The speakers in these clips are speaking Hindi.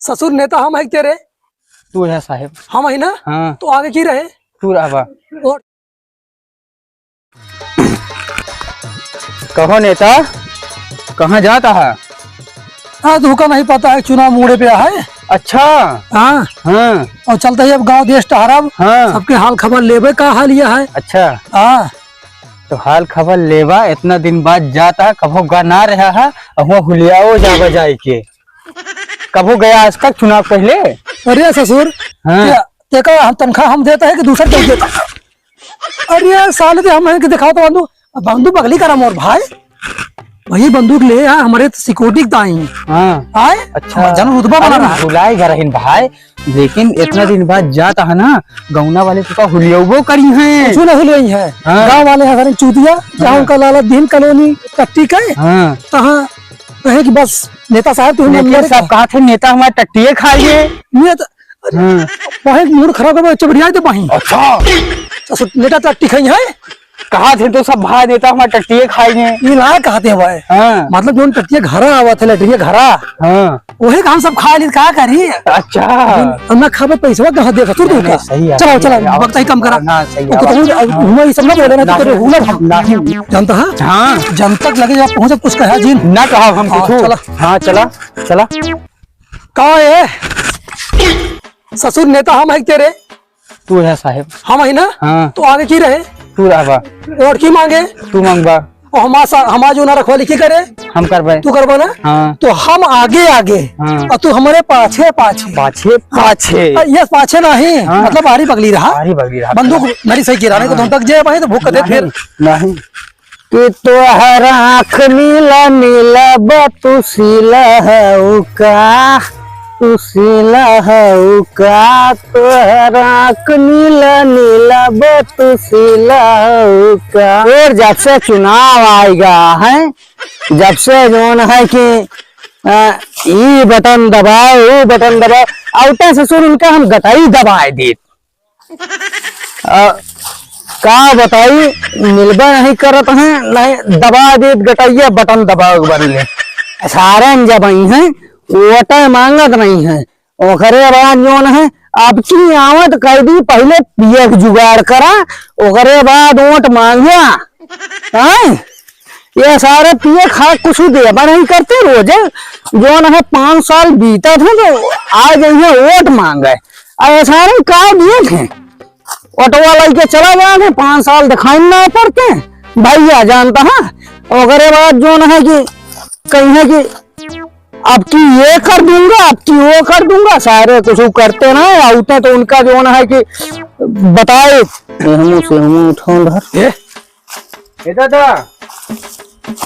ससुर नेता हम है तेरे। तू है साहेब। हम है ना। हाँ तो आगे की रहे। तू रहा। और कहो नेता, कहाँ जाता है? हाँ धोखा नहीं पता है, चुनाव मोड़े पे है। अच्छा। हाँ हाँ और चलता है अब गांव देश टहरब। हाँ। सबके हाल खबर लेबे का हाल यह है। अच्छा हाँ तो हाल खबर लेवा इतना दिन बाद जाता, कभो गा ना रहा है और हुलियाओ जावा जाए के। कभो गया आज तक चुनाव पहले? अरे ससुर हाँ। तेका हम तनख्वाह हम देता है कि दूसरा क्यों देता? अरे साले तो हम है कि दिखाओ तो बंदूक बंदूक बगली करा मोर भाई, वही बंदूक ले आए हमारे सिक्योरिटी दाई। हाँ आए अच्छा जन रुतबा बना रहा है। भुलाएगा रहीन भाई, लेकिन इतना दिन बाद जाता है ना, गौना वाले तो हुलियाओ करी हैं। सुना हुई है। हाँ। गाँव वाले हैं चूतिया जहाँ उनका लाला दीन कॉलोनी कट्टी का हाँ तहाँ कहे कि बस नेता साहब तुम लेकिन सब कहा थे नेता हमारे टट्टिए खाइए। वही मूड खराब है चबड़िया तो वहीं। अच्छा नेता टट्टी खाई है। कहा थे तो सब भाई नेता हमारे टट्टिए खाइए। ये ला कहते हैं भाई। हाँ मतलब जो टट्टिया घरा आवा थे लटरिया घरा हाँ वही काम सब खा ली का करी। अच्छा ना खावे पैसा कहाँ देखा तू का। सही है। चलो चलो वक्त ही कम करा। हाँ सही है। ये सब ना बोले ना तो तेरे हुला जानता है। हाँ जन तक लगे जब पहुंचे कुछ कहा जी ना कहा हम हाँ, कुछ। चला। हाँ चला चला। कहा है ससुर नेता हम है तेरे। तू है साहेब। हम है ना। हाँ तो आगे की रहे। तू रहा। और की मांगे तू मांगबा और हमारा जो ना रखवाली की करे हम करबे। तू करबा ना। हाँ तो हम आगे आगे हाँ। और तू हमारे पाछे पाछे पाछे पाछे। ये पाछे नहीं हाँ। मतलब आरी पगली रहा भारी बगली रहा। बंदूक मेरी सही गिरा नहीं तो तुम तक जे भाई तो भूख दे फिर नहीं कि तो हर आँख नीला नीला बतुशीला है का, तुशीला है का, तो हर आँख नीला नीला बतुशीला है का। और जब से चुनाव आएगा है, जब से जोन है कि ये बटन दबाओ वो बटन दबाओ, आउटे ससुर उनका हम गटाई दबाए दी। का बताई मिलबा नहीं करत है, नहीं दबा दे गटाइया बटन दबाओ बरले सारे जब आई है वोट मांगत नहीं है। ओकरे बाद जोन है अब की आवत कर दी, पहले पिए जुगाड़ करा ओकरे बाद वोट मांगा है। ये सारे पिए खा कुछ देबा नहीं करते रोज जोन है। 5 साल बीता थे तो आज ये वोट मांगे सारे का दिए थे। ऑटो वाला के चला जाए 5 साल दिखाई ना पड़ते भैया जानता है। और बाद जो है कि कहीं है कि अब की ये कर दूंगा अब की वो कर दूंगा, सारे कुछ करते ना आउटे तो उनका जो है कि बताए हम उठाऊं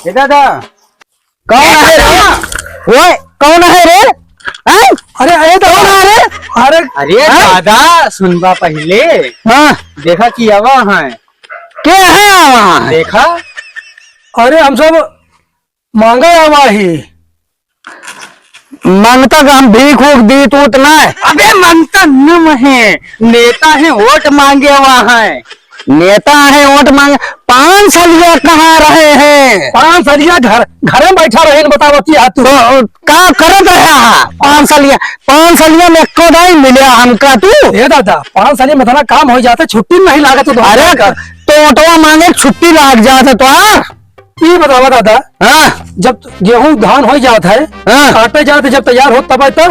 दादा कौन है रे? वो कौन है रे? अरे अरे तो अरे अरे दादा सुनबा पहले। हाँ देखा कि आवा है क्या है वहाँ देखा। अरे हम सब मांगा आवा ही मांगता का हम भीख उख दी तो उतना है। अबे मांगता न है, नेता है वोट मांगे वहाँ है, नेता है वोट मांगे। 5 सालिया कहाँ रहे हैं? 5 सालिया घर में बैठा रहे बतावती है तू तो का करत रहा 5 सालिया में को नहीं मिले हमका तू। ये दादा 5 सालिया में इतना काम हो जाता छुट्टी नहीं लागत तो। अरे तो ऑटो मांगे छुट्टी लाग जाता तो ये बतावा दादा। हाँ जब गेहूं धान हो जाता है हाँ काटे जाते जब तैयार हो तब तो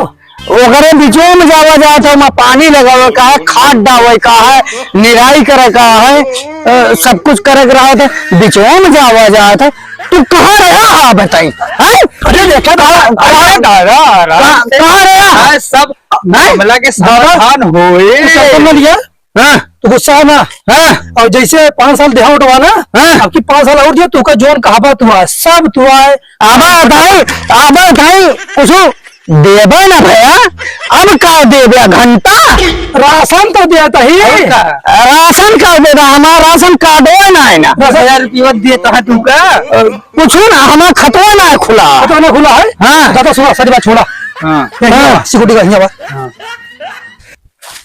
ओकरे बीचों में जावा जाता है, पानी लगावे का है, खाद डावे का है, निराई करे का है, सब कुछ करे रहा था बीचों में जावा जाता है। तू कहाँ रहा बताई? अरे देखा कहाँ रहा? सब मामला के समाधान होए तो गुस्सा है ना। और जैसे 5 साल देहा उठवाना अब की 5 साल और दिया तू का जोन कहा हुआ सब तू आए आबा उठाई कुछ देबा ना भैया। अब का देबा घंटा राशन तो देता ही राशन का देता हमारा राशन कार्ड है ना है ना 10,000 रुपया देता है तू का कुछ ना हमारा खतवा ना खुला खुला है। हाँ दादा सुना सारी बात छोड़ा। हाँ सिक्योरिटी का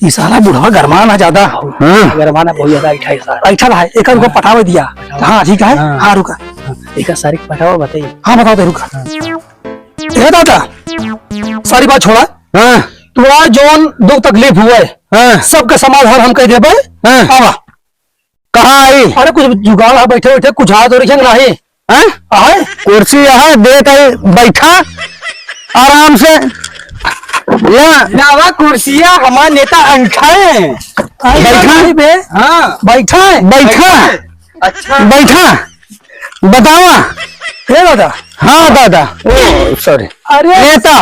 ये साला बुढ़वा गरमाना ज्यादा गरमाना बहुत ज्यादा ऐठा है एक को पटावे दिया। हाँ ठीक है। हाँ रुका एक सारी पटावा बताइए। हाँ बताओ दे रुका। दादा सारी बात छोड़ा हाँ तुम्हारा जोन दुख तकलीफ हुआ है हाँ सबका समाधान हम कह दे भाई। हाँ आवा। कहाँ आई? अरे कुछ जुगाड़ है, बैठे बैठे कुछ हाथ हो रही नहीं हाँ आए। कुर्सी है देख आई, बैठा आराम से। लावा कुर्सिया हमारा नेता अंखा है। बैठा है बे। हाँ बैठा है। बैठा अच्छा बैठा बतावा। हे दादा। हाँ दादा ओ सॉरी अरे नेता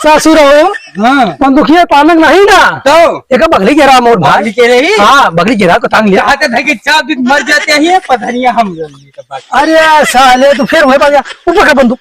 ससुर हो हाँ बंदूकिया पानक नहीं ना तो एक बगली गिरा मोर भाई। भाली के रही हाँ बगली गिरा को टांग लिया। यहाँ के धके चाप दिन मर जाते हैं पधनिया हम लोग। अरे साले तो फिर वही बात ऊपर का बंदूक